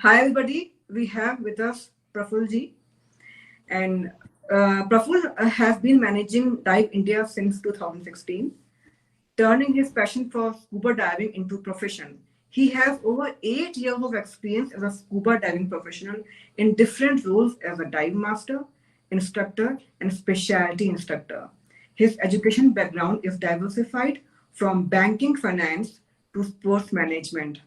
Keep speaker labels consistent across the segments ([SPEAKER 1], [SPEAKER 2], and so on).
[SPEAKER 1] Hi everybody, we have with us Prafful ji, and Prafful has been managing Dive India since 2016, turning his passion for scuba diving into profession. He has over 8 years of experience as a scuba diving professional in different roles as a dive master, instructor, and specialty instructor. His education background is diversified from banking finance to sports management.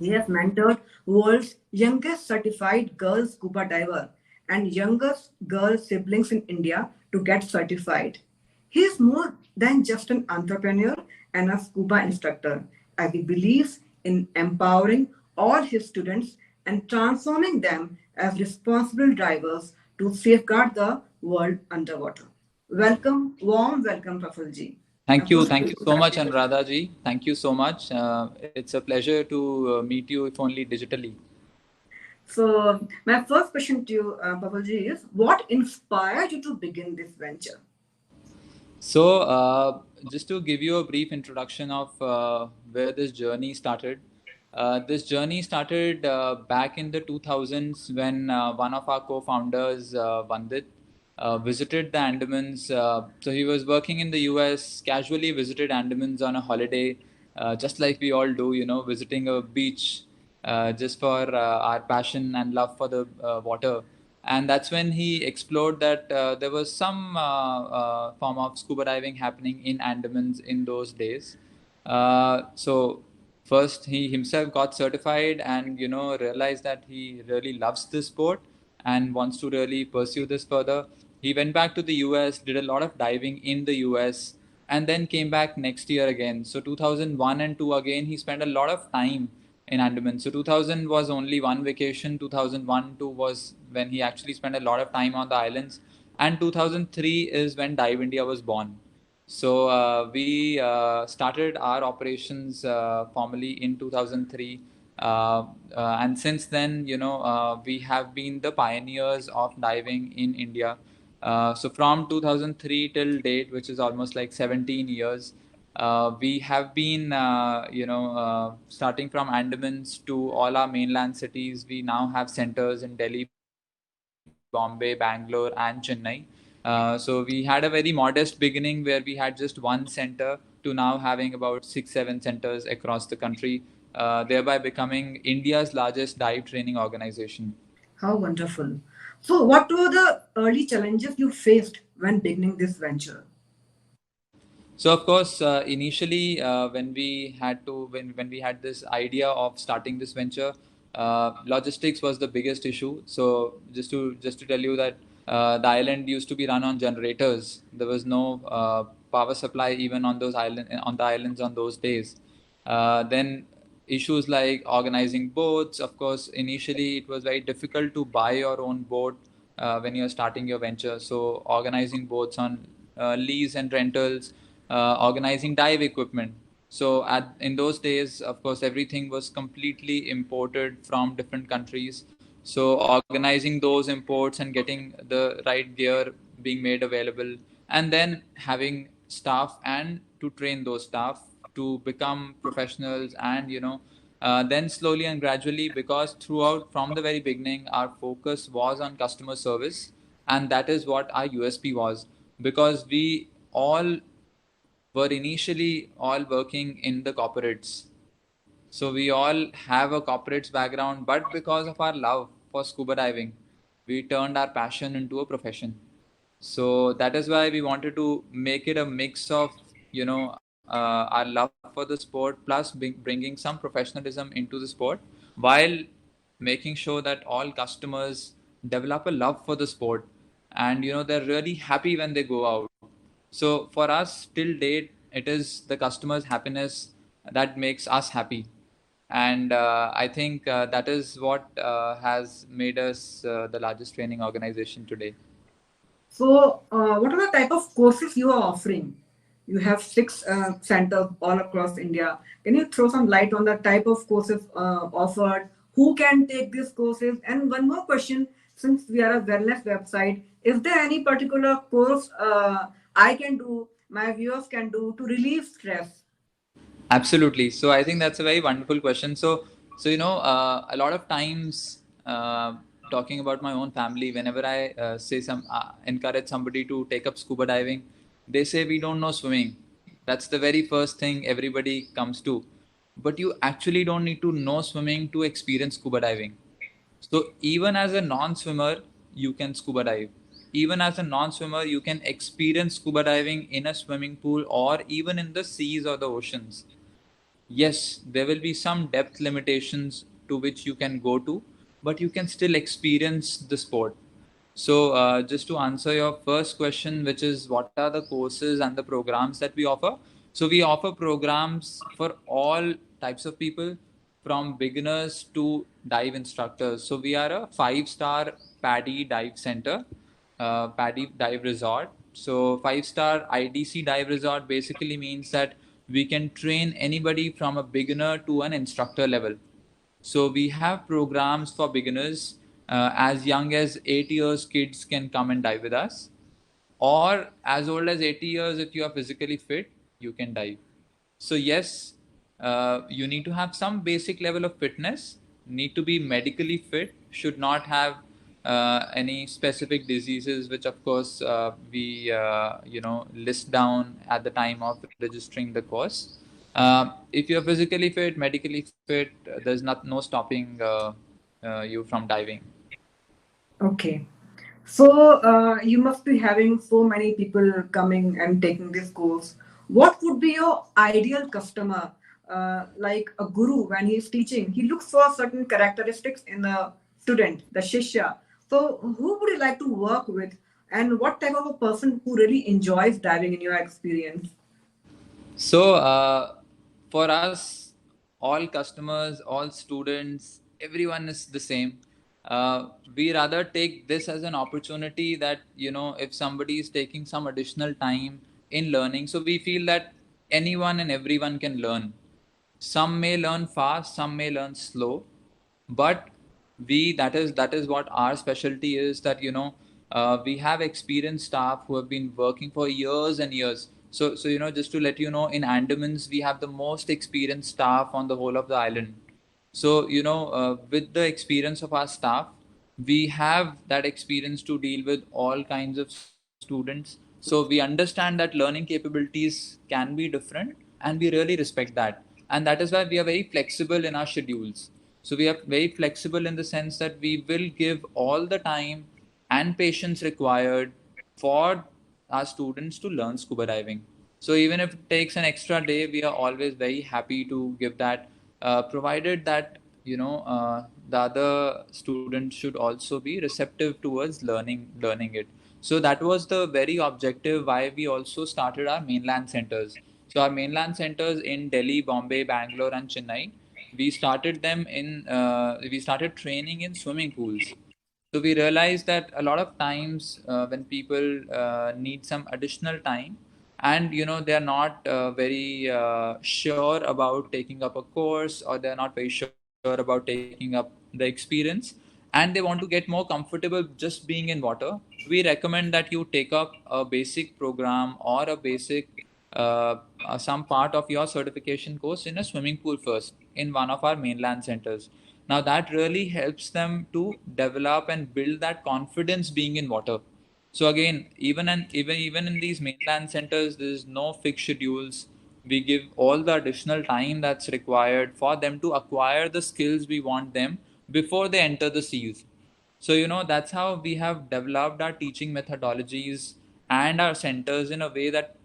[SPEAKER 1] He has mentored world's youngest certified girl scuba diver and youngest girl siblings in India to get certified. He is more than just an entrepreneur and a scuba instructor, as he believes in empowering all his students and transforming them as responsible divers to safeguard the world underwater. Welcome, warm welcome, Praful ji. I'm so
[SPEAKER 2] Thank
[SPEAKER 1] happy
[SPEAKER 2] you
[SPEAKER 1] to
[SPEAKER 2] so
[SPEAKER 1] have
[SPEAKER 2] much,
[SPEAKER 1] you.
[SPEAKER 2] Anuradha ji. Thank you so much. It's a pleasure to meet you, if only digitally.
[SPEAKER 1] So, my first question to you, Papaji, is what inspired you to begin this venture?
[SPEAKER 2] So, just to give you a brief introduction of where this journey started. This journey started back in the 2000s when one of our co-founders, Vandit, visited the Andamans. So he was working in the US, casually visited Andamans on a holiday, just like we all do, visiting a beach just for our passion and love for the water. And that's when he explored that there was some form of scuba diving happening in Andamans in those days. So first he himself got certified and realized that he really loves this sport and wants to really pursue this further. He went back to the US, did a lot of diving in the US, and then came back next year again. So 2001 and 2 again, he spent a lot of time in Andaman. So 2000 was only one vacation. 2001 2 was when he actually spent a lot of time on the islands, and 2003 is when Dive India was born. So we started our operations formally in 2003. And since then, we have been the pioneers of diving in India. So from 2003 till date, which is almost like 17 years, we have been, starting from Andamans to all our mainland cities. We now have centers in Delhi, Bombay, Bangalore, and Chennai. So we had a very modest beginning where we had just one center to now having about 6, 7 centers across the country, thereby becoming India's largest dive training organization.
[SPEAKER 1] How wonderful. So, what were the early challenges you faced when beginning this venture?
[SPEAKER 2] So of course, initially when we had this idea of starting this venture, logistics was the biggest issue. So just to tell you that the island used to be run on generators. There was no power supply even on the islands on those days. Then issues like organizing boats. Of course, initially it was very difficult to buy your own boat when you're starting your venture. So organizing boats on lease and rentals, organizing dive equipment. So in those days, of course, everything was completely imported from different countries. So organizing those imports and getting the right gear being made available, and then having staff and to train those staff to become professionals, and then slowly and gradually, because throughout from the very beginning our focus was on customer service, and that is what our USP was, because we all were initially all working in the corporates. So we all have a corporates background, but because of our love for scuba diving, we turned our passion into a profession. So that is why we wanted to make it a mix of, our love for the sport plus bringing some professionalism into the sport, while making sure that all customers develop a love for the sport, and they're really happy when they go out. So for us till date, it is the customer's happiness that makes us happy, and I think that is what has made us the largest training organization today.
[SPEAKER 1] So, what are the type of courses you are offering? You have six centers all across India. Can you throw some light on the type of courses offered? Who can take these courses? And one more question: since we are a wellness website, is there any particular course I can do, my viewers can do to relieve stress?
[SPEAKER 2] Absolutely. So I think that's a very wonderful question. So So, a lot of times, talking about my own family, whenever I encourage somebody to take up scuba diving, they say we don't know swimming. That's the very first thing everybody comes to. But you actually don't need to know swimming to experience scuba diving. So even as a non-swimmer, you can scuba dive. Even as a non-swimmer, you can experience scuba diving in a swimming pool or even in the seas or the oceans. Yes, there will be some depth limitations to which you can go to, but you can still experience the sport. So, just to answer your first question, which is what are the courses and the programs that we offer? So, we offer programs for all types of people, from beginners to dive instructors. So, we are a 5-star PADI dive center, PADI dive resort. So, 5-star IDC dive resort basically means that we can train anybody from a beginner to an instructor level. So we have programs for beginners. As young as 8 years, kids can come and dive with us, or as old as 80 years, if you are physically fit, you can dive. So yes, you need to have some basic level of fitness, need to be medically fit, should not have any specific diseases, which of course we list down at the time of registering the course. If you're physically fit, medically fit, there's no stopping you from diving.
[SPEAKER 1] Okay. So you must be having so many people coming and taking this course. What would be your ideal customer? Like a guru when he's teaching, he looks for certain characteristics in the student, the shishya. So who would you like to work with, and what type of a person who really enjoys diving in your experience?
[SPEAKER 2] So, for us, all customers, all students, everyone is the same. We rather take this as an opportunity that, if somebody is taking some additional time in learning, so we feel that anyone and everyone can learn. Some may learn fast, some may learn slow, but that is what our specialty is, that we have experienced staff who have been working for years and years. So just to let you know, in Andamans we have the most experienced staff on the whole of the island. So with the experience of our staff, we have that experience to deal with all kinds of students. So we understand that learning capabilities can be different, and we really respect that. And that is why we are very flexible in our schedules. So we are very flexible in the sense that we will give all the time and patience required for our students to learn scuba diving. So even if it takes an extra day, we are always very happy to give that, provided that the other students should also be receptive towards learning it. So that was the very objective why we also started our mainland centers. So our mainland centers in Delhi, Bombay, Bangalore, and Chennai, we started training in swimming pools. So we realized that a lot of times when people need some additional time, and they are not very sure about taking up a course, or they are not very sure about taking up the experience, and they want to get more comfortable just being in water, we recommend that you take up a basic program or a basic some part of your certification course in a swimming pool first in one of our mainland centers. Now that really helps them to develop and build that confidence being in water. So again, even in these mainland centers, there is no fixed schedules. We give all the additional time that's required for them to acquire the skills we want them before they enter the seas. So that's how we have developed our teaching methodologies and our centers in a way that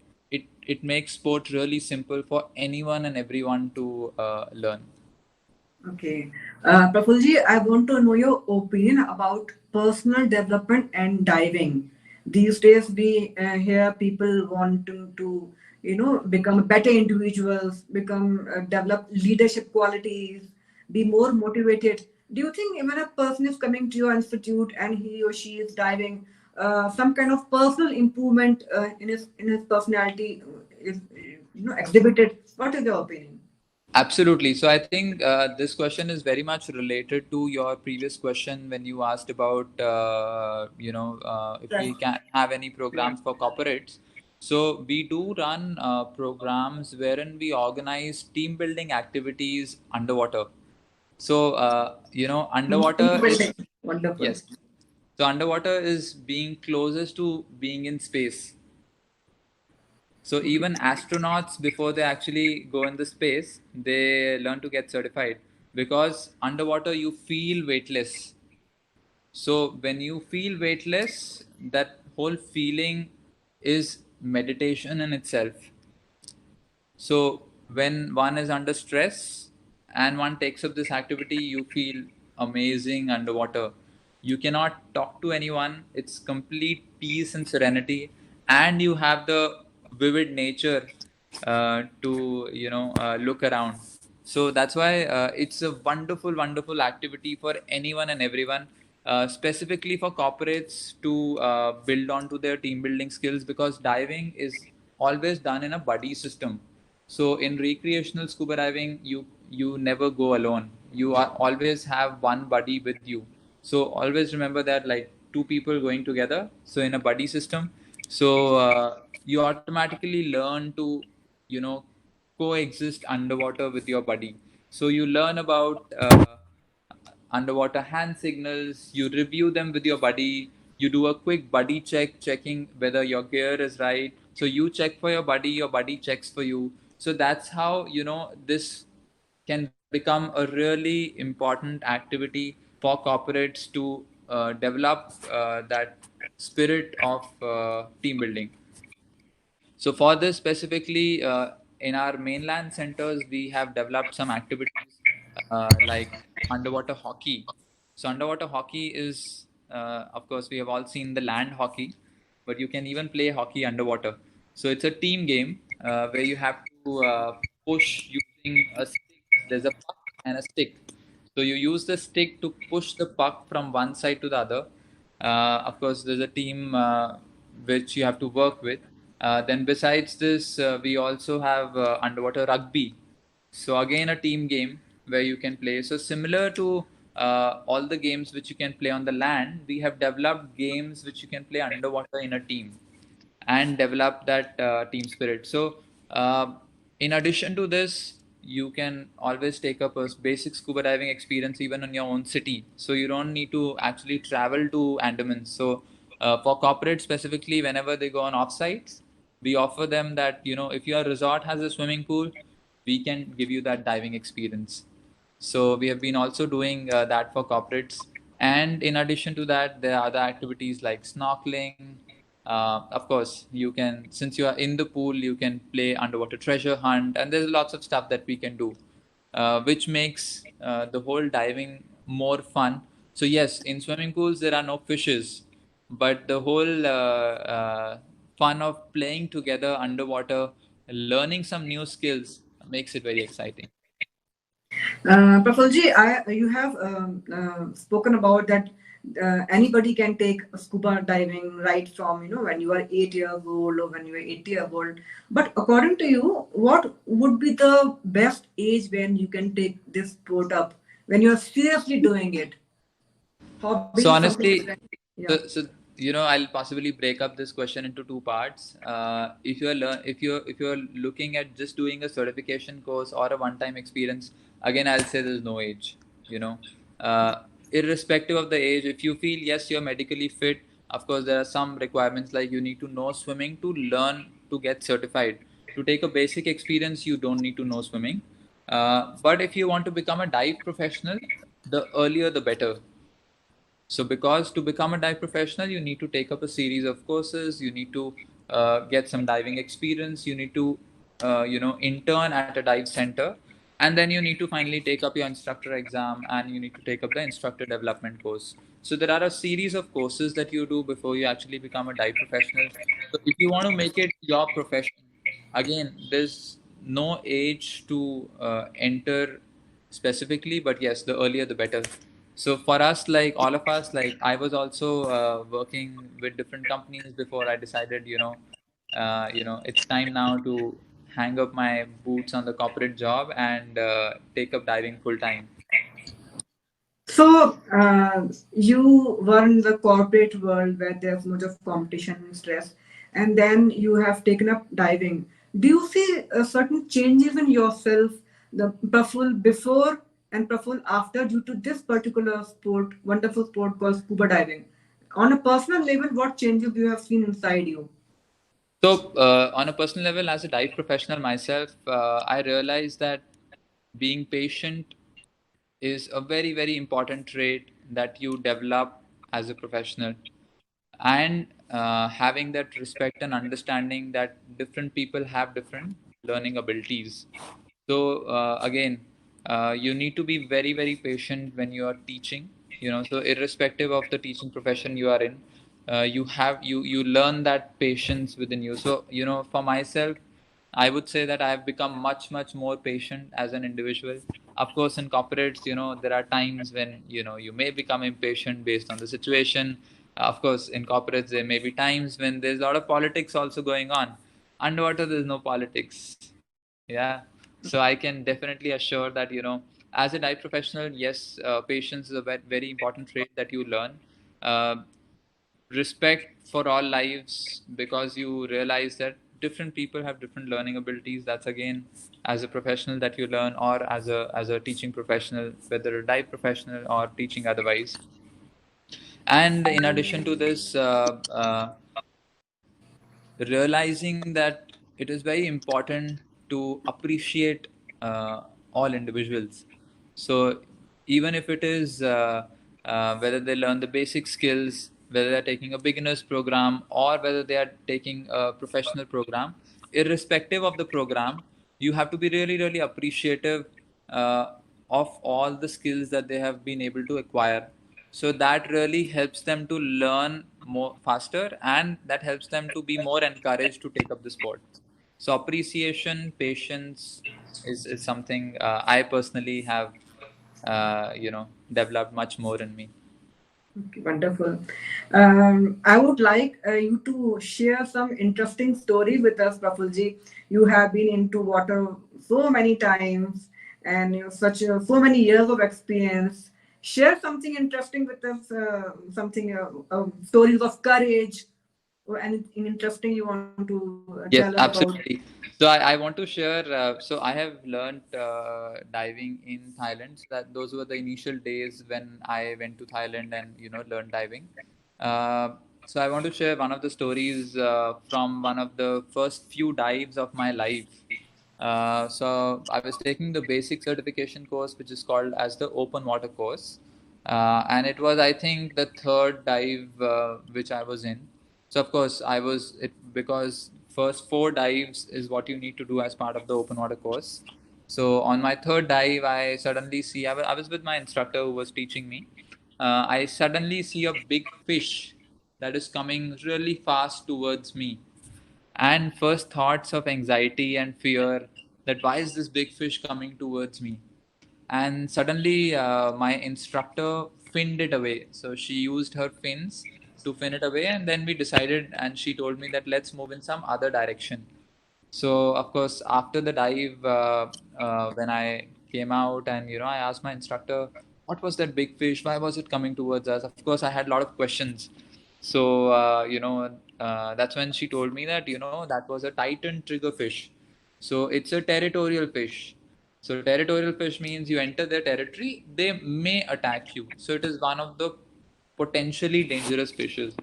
[SPEAKER 2] it makes sport really simple for anyone and everyone to learn.
[SPEAKER 1] Okay. Prafulji, I want to know your opinion about personal development and diving. These days, we hear people wanting to, become better individuals, develop leadership qualities, be more motivated. Do you think when a person is coming to your institute and he or she is diving, some kind of personal improvement in his personality is, exhibited? What is your opinion?
[SPEAKER 2] Absolutely. So I think this question is very much related to your previous question when you asked about if
[SPEAKER 1] Yes.
[SPEAKER 2] we can have any
[SPEAKER 1] Yeah.
[SPEAKER 2] programs for corporates. So we do run programs wherein we organize team building activities underwater. So underwater is,
[SPEAKER 1] Wonderful. Wonderful.
[SPEAKER 2] yes. So underwater is being closest to being in space. So
[SPEAKER 1] Okay.
[SPEAKER 2] even astronauts, before they actually go in the space, they learn to get certified, because underwater you feel weightless. So when you feel weightless, that whole feeling is meditation in itself. So when one is under stress and one takes up this activity, you feel amazing underwater. You cannot talk to anyone. It's complete peace and serenity, and you have the vivid nature to look around. So that's why it's a wonderful, wonderful activity for anyone and everyone, specifically for corporates to build onto their team building skills, because diving is always done in a buddy system. So in recreational scuba diving, you never go alone. You are always have one buddy with you. So always remember that, like two people going together. So in a buddy system, so you automatically learn to you know coexist underwater with your buddy. So you learn about underwater hand signals, you review them with your buddy, you do a quick buddy check, checking whether your gear is right. So you check for your buddy checks for you. So that's how this can become a really important activity for corporates to develop that spirit of team building. So for this specifically, in our mainland centers, we have developed some activities like underwater hockey. So underwater hockey is, of course, we have all seen the land hockey, but you can even play hockey underwater. So it's a team game where you have to push using a stick. There's a puck and a stick. So you use the stick to push the puck from one side to the other. Of course, there's a team which you have to work with. Then besides this, we also have underwater rugby. So again, a team game where you can play. So similar to all the games which you can play on the land, we have developed games which you can play underwater in a team and develop that team spirit. So, in addition to this, you can always take up a basic scuba diving experience even in your own city. So you don't need to actually travel to Andaman. So, for corporate specifically, whenever they go on offsites, we offer them that if your resort has a swimming pool, we can give you that diving experience. So we have been also doing that for corporates. And in addition to that, there are other activities like snorkeling. Of course, you can, since you are in the pool, you can play underwater treasure hunt, and there's lots of stuff that we can do, which makes the whole diving more fun. So yes, in swimming pools there are no fishes, but the whole fun of playing together underwater, learning some new skills makes it very exciting.
[SPEAKER 1] Prafulji, you have spoken about that anybody can take scuba diving right from when you are 8 years old or when you are 80 years old. But according to you, what would be the best age when you can take this sport up when you are seriously doing it? Hobby is
[SPEAKER 2] So
[SPEAKER 1] something
[SPEAKER 2] honestly,
[SPEAKER 1] different. Yeah.
[SPEAKER 2] so I'll possibly break up this question into two parts. If you're looking at just doing a certification course or a one-time experience, again I'll say there's no age. You know, irrespective of the age, if you feel yes you're medically fit, of course there are some requirements like you need to know swimming to learn to get certified. To take a basic experience, you don't need to know swimming. But if you want to become a dive professional, the earlier the better. So, because to become a dive professional, you need to take up a series of courses. You need to get some diving experience. You need to, intern at a dive center, and then you need to finally take up your instructor exam, and you need to take up the instructor development course. So there are a series of courses that you do before you actually become a dive professional. So if you want to make it your profession, again, there's no age to enter specifically, but yes, the earlier the better. So for us, like all of us, like I was also working with different companies before I decided, it's time now to hang up my boots on the corporate job and take up diving full time.
[SPEAKER 1] So you were in the corporate world where there's much of competition and stress, and then you have taken up diving. Do you see certain changes in yourself, the Praful before and Praful after due to this particular sport, wonderful sport called scuba diving. On a personal level, what changes you have seen inside you?
[SPEAKER 2] So, on a personal level, as a dive professional myself, I realized that being patient is a very, very important trait that you develop as a professional. And having that respect and understanding that different people have different learning abilities. So again, you need to be very, very patient when you are teaching. So irrespective of the teaching profession you are in, you learn that patience within you. So for myself, I would say that I have become much, much more patient as an individual. Of course, in corporates, there are times when you may become impatient based on the situation. Of course, in corporates, there may be times when there's a lot of politics also going on. Underwater, there's no politics. Yeah. So I can definitely assure that, as a dive professional, yes, patience is a very, very important trait that you learn. Uh, Respect for all lives, because you realize that different people have different learning abilities. That's again, as a professional that you learn, or as a teaching professional, whether a dive professional or teaching otherwise. And in addition to this, realizing that it is very important to appreciate all individuals. So even if it is whether they learn the basic skills, whether they're taking a beginner's program or whether they are taking a professional program, irrespective of the program, you have to be really, really appreciative uh, of all the skills that they have been able to acquire. So that really helps them to learn more faster, and that helps them to be more encouraged to take up the sport. So appreciation, patience is something I personally have developed much more in me.
[SPEAKER 1] Okay, wonderful. I would like you to share some interesting story with us, Prafulji. You have been into water so many times, and you have so many years of experience. Share something interesting with us. Something stories of courage or anything interesting you want to tell us
[SPEAKER 2] Yes,
[SPEAKER 1] about.
[SPEAKER 2] absolutely. So I want to share. So I have learned diving in Thailand. So that those were the initial days when I went to Thailand and learned diving. So I want to share one of the stories from one of the first few dives of my life. So I was taking the basic certification course, which is called as the open water course, and it was, I think, the third dive which I was in. So of course I was it because first four dives is what you need to do as part of the open water course. So on my third dive, I suddenly see I was with my instructor who was teaching me. I suddenly see a big fish that is coming really fast towards me, and first thoughts of anxiety and fear, that why is this big fish coming towards me. And suddenly my instructor finned it away. So she used her fins to fin it away, and then we decided, and she told me that let's move in some other direction. So of course, after the dive, when I came out, and I asked my instructor, what was that big fish? Why was it coming towards us? Of course, I had a lot of questions. So that's when she told me that that was a Titan triggerfish. So it's a territorial fish. So territorial fish means you enter their territory, they may attack you. So it is one of the potentially dangerous fishes.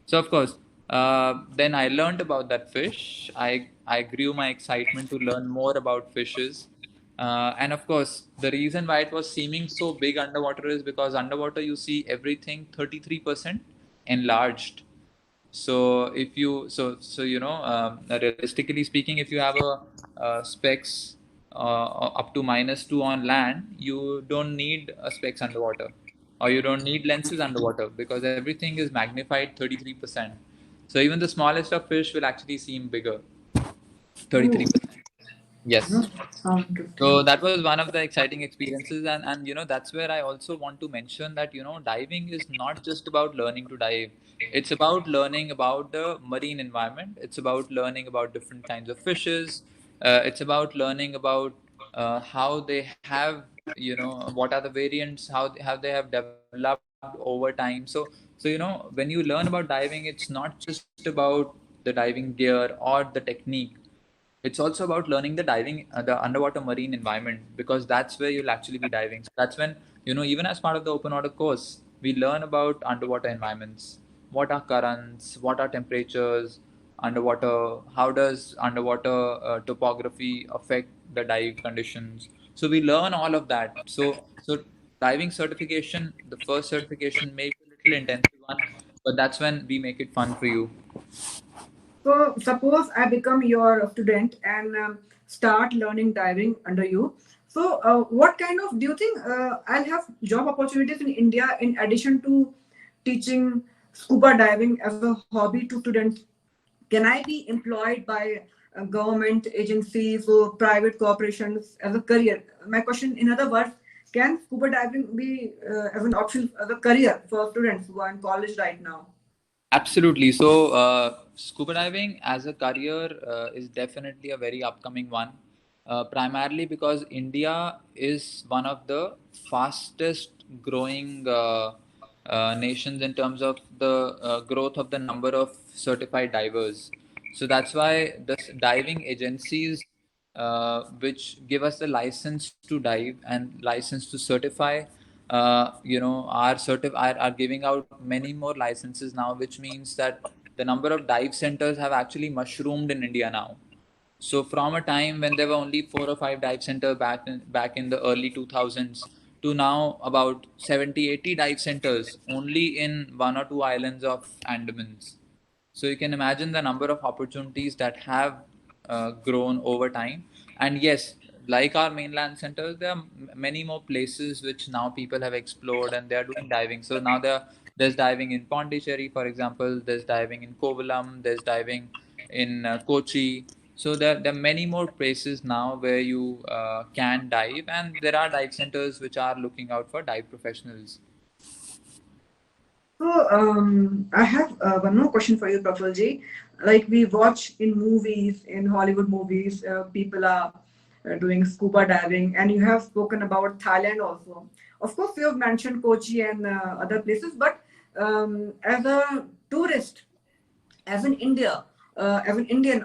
[SPEAKER 2] So of course, then I learned about that fish. I grew my excitement to learn more about fishes. And of course, the reason why it was seeming so big underwater is because underwater you see everything 33% enlarged. So if you so realistically speaking, if you have a specs up to -2 on land, you don't need a specs underwater, or you don't need lenses underwater, because everything is magnified 33%. So even the smallest of fish will actually seem bigger.
[SPEAKER 1] Oh,
[SPEAKER 2] 33%. Yes.
[SPEAKER 1] sound good.
[SPEAKER 2] So that was one of the exciting experiences, and that's where I also want to mention that diving is not just about learning to dive. It's about learning about the marine environment. It's about learning about different kinds of fishes. It's about learning about how they have, what are the variants, how they have developed over time. So when you learn about diving, it's not just about the diving gear or the technique. it's also about learning the diving, the underwater marine environment, because that's where you'll actually be diving. So that's when, even as part of the open water course, we learn about underwater environments. What are currents? What are temperatures underwater? How does underwater topography affect the dive conditions? So we learn all of that. So diving certification, the first certification may be a little intensive one, but that's when we make it fun for you.
[SPEAKER 1] So suppose I become your student and start learning diving under you. So what kind of do you think I'll have job opportunities in India in addition to teaching scuba diving as a hobby to students? Can I be employed by government agencies or private corporations as a career? My question, in other words, can scuba diving be as an option as a career for students who are in college right now?
[SPEAKER 2] Absolutely. So, scuba diving as a career is definitely a very upcoming one, primarily because India is one of the fastest growing nations in terms of the growth of the number of certified divers. So that's why the diving agencies, which give us the license to dive and license to certify, are giving out many more licenses now, which means that the number of dive centers have actually mushroomed in India now. So from a time when there were only 4 or 5 dive center back in the early 2000s, to now about 70, 80 dive centers only in 1 or 2 islands of Andamans. So you can imagine the number of opportunities that have grown over time. And yes, like our mainland centers, there are many more places which now people have explored and they are doing diving. So now there's diving in Pondicherry, for example. There's diving in Kovalam. There's diving in Kochi. So there are many more places now where you can dive, and there are dive centers which are looking out for dive professionals.
[SPEAKER 1] So I have one more question for you, Prafulji. Like we watch in movies, in Hollywood movies, people are doing scuba diving, and you have spoken about Thailand also. Of course, you have mentioned Kochi and other places, but as a tourist, as an Indian,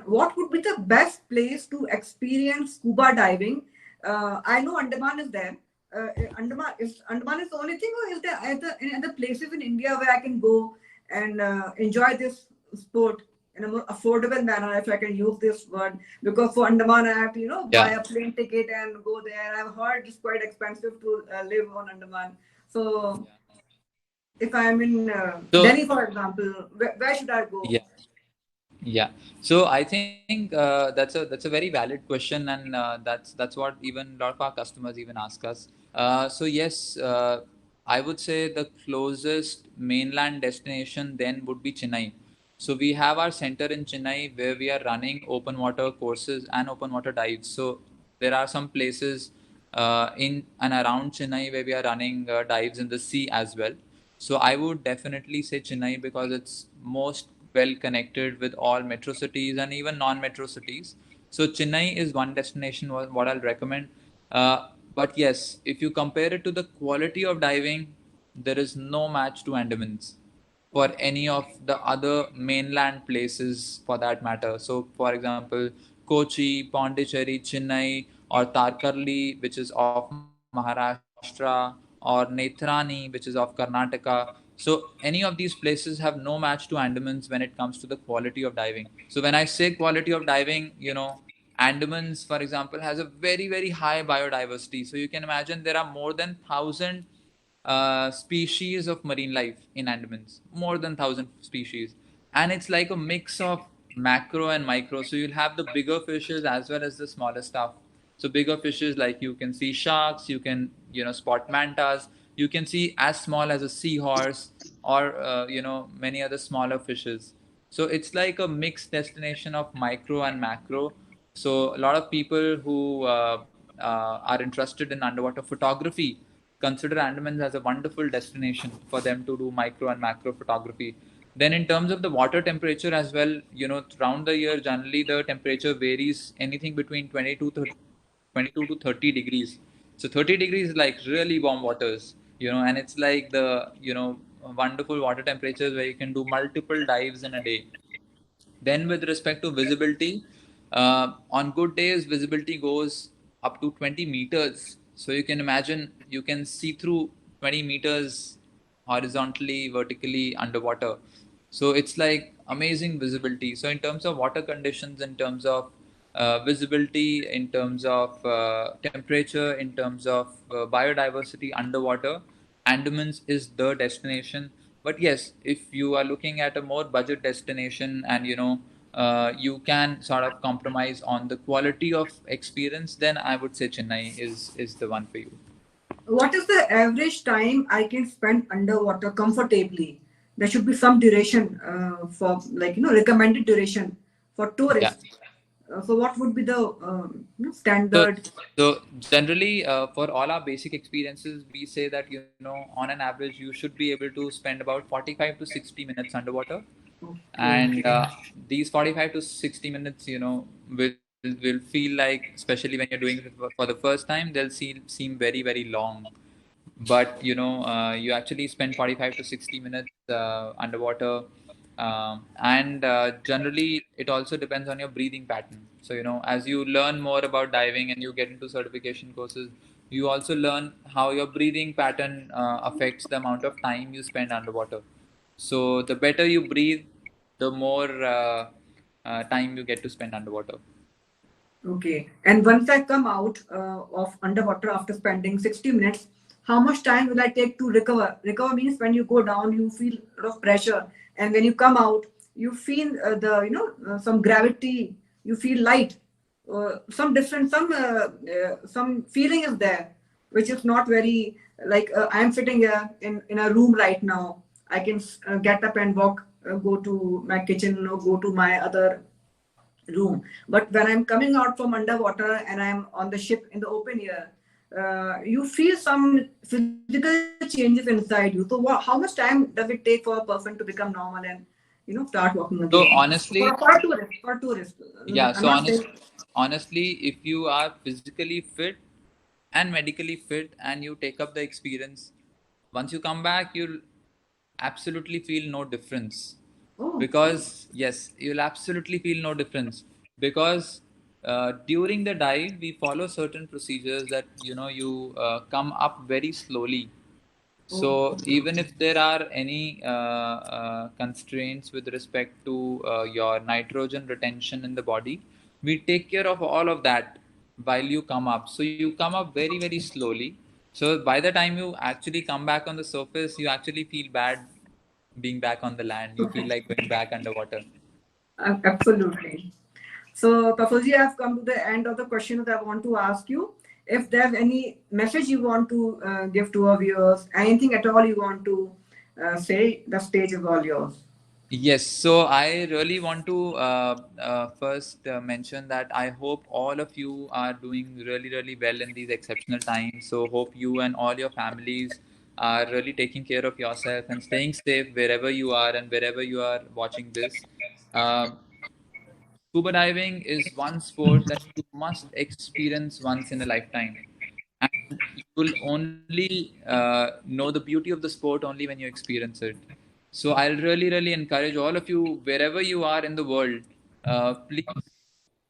[SPEAKER 1] what would be the best place to experience scuba diving? I know Andaman is there. Andaman is the only thing, or is there any other places in India where I can go and enjoy this sport in a more affordable manner, if I can use this word? Because for Andaman, I have to buy
[SPEAKER 2] Yeah.
[SPEAKER 1] a plane ticket and go there. I've heard it's quite expensive to live on Andaman. So if I'm in
[SPEAKER 2] So
[SPEAKER 1] Delhi, for example, where should I go?
[SPEAKER 2] yeah. Yeah. So I think that's a very valid question, and that's what even a lot of our customers even ask us. So yes, I would say the closest mainland destination then would be Chennai. So we have our center in Chennai where we are running open water courses and open water dives. So there are some places in and around Chennai where we are running dives in the sea as well. So I would definitely say Chennai because it's most well connected with all metro cities and even non-metro cities. So Chennai is one destination what I'll recommend. But yes, if you compare it to the quality of diving, there is no match to Andamans for any of the other mainland places for that matter. So, for example, Kochi, Pondicherry, Chennai, or Tarkarli, which is of Maharashtra, or Nethrani, which is of Karnataka. So, any of these places have no match to Andamans when it comes to the quality of diving. So, when I say quality of diving, Andamans, for example, has a very, very high biodiversity. So, you can imagine there are more than 1,000 species of marine life in Andamans, more than 1,000 species, and it's like a mix of macro and micro. So you'll have the bigger fishes as well as the smaller stuff. So bigger fishes like you can see sharks, you can spot mantas, you can see as small as a seahorse, or many other smaller fishes. So it's like a mixed destination of micro and macro. So a lot of people who are interested in underwater photography consider Andamans as a wonderful destination for them to do micro and macro photography. Then, in terms of the water temperature as well, throughout the year, generally the temperature varies anything between 22 to 30 degrees. So, 30 degrees is like really warm waters, and it's like the, wonderful water temperatures where you can do multiple dives in a day. Then, with respect to visibility, On good days, visibility goes up to 20 meters. So you can imagine you can see through 20 meters horizontally, vertically underwater. So it's like amazing visibility. So in terms of water conditions, in terms of visibility, in terms of temperature, in terms of biodiversity underwater, Andamans is the destination. But yes, if you are looking at a more budget destination and you can sort of compromise on the quality of experience, then I would say Chennai is the one for you.
[SPEAKER 1] What is the average time I can spend underwater comfortably? There should be some duration for, like, recommended duration for
[SPEAKER 2] Yeah.
[SPEAKER 1] tourists. So what would be the
[SPEAKER 2] So,
[SPEAKER 1] standard?
[SPEAKER 2] so generally, for all our basic experiences, we say that on an average, you should be able to spend about 45 to 60 minutes underwater, and
[SPEAKER 1] Okay.
[SPEAKER 2] these 45 to 60 minutes, will feel like, especially when you're doing it for the first time, they'll seem very very long. But you actually spend 45 to 60 minutes underwater, and generally it also depends on your breathing pattern. So as you learn more about diving and you get into certification courses, you also learn how your breathing pattern affects the amount of time you spend underwater. So the better you breathe, the more time you get to spend underwater.
[SPEAKER 1] Okay. And once I come out of underwater after spending 60 minutes, how much time will I take to recover? Recover means when you go down, you feel a lot of pressure. And when you come out, you feel some gravity, you feel light. Some different, some feeling is there, which is not very, like, I'm sitting here in a room right now. I can get up and walk, go to my kitchen or go to my other room. But when I'm coming out from underwater and I'm on the ship in the open air, you feel some physical changes inside you. So how much time does it take for a person to become normal and start walking again?
[SPEAKER 2] So
[SPEAKER 1] For
[SPEAKER 2] honestly,
[SPEAKER 1] tourists.
[SPEAKER 2] yeah.
[SPEAKER 1] I'm
[SPEAKER 2] So
[SPEAKER 1] not saying.
[SPEAKER 2] honestly, if you are physically fit and medically fit and you take up the experience, once you come back, you'll absolutely feel no difference.
[SPEAKER 1] Oh,
[SPEAKER 2] Because yes, you'll absolutely feel no difference, because during the dive we follow certain procedures that you come up very slowly.
[SPEAKER 1] oh,
[SPEAKER 2] So
[SPEAKER 1] okay,
[SPEAKER 2] even if there are any constraints with respect to your nitrogen retention in the body, we take care of all of that while you come up. So you come up very very slowly. So by the time you actually come back on the surface, you actually feel bad being back on the land. You feel like going back underwater.
[SPEAKER 1] absolutely. So, Prafulji, I've come to the end of the questions that I want to ask you. If there's any message you want to give to our viewers, anything at all you want to say, the stage is all yours.
[SPEAKER 2] Yes, so I really want to first mention that I hope all of you are doing really, really well in these exceptional times. So, hope you and all your families are really taking care of yourself and staying safe wherever you are and wherever you are watching this. Um Scuba diving is one sport that you must experience once in a lifetime, and you will only know the beauty of the sport only when you experience it. So I'll really really encourage all of you, wherever you are in the world, please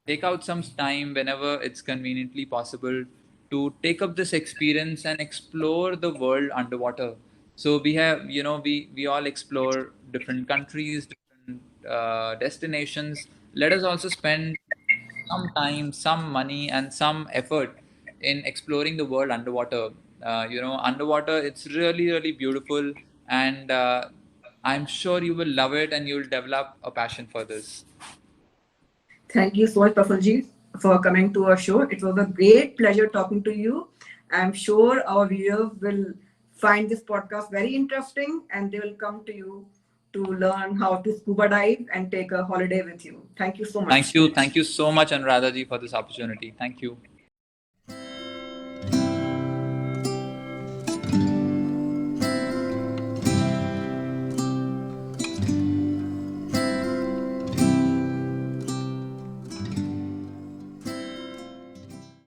[SPEAKER 2] take out some time whenever it's conveniently possible to take up this experience and explore the world underwater. So we have, we all explore different countries, different destinations. Let us also spend some time, some money, and some effort in exploring the world underwater. Underwater, it's really, really beautiful, and I'm sure you will love it and you'll develop a passion for this.
[SPEAKER 1] Thank you so much, Prafulji, for coming to our show. It was a great pleasure talking to you. I'm sure our viewers will find this podcast very interesting and they will come to you to learn how to scuba dive and take a holiday with you. Thank you so much.
[SPEAKER 2] Thank you. Thank you so much, Anuradha ji, for this opportunity. Thank you.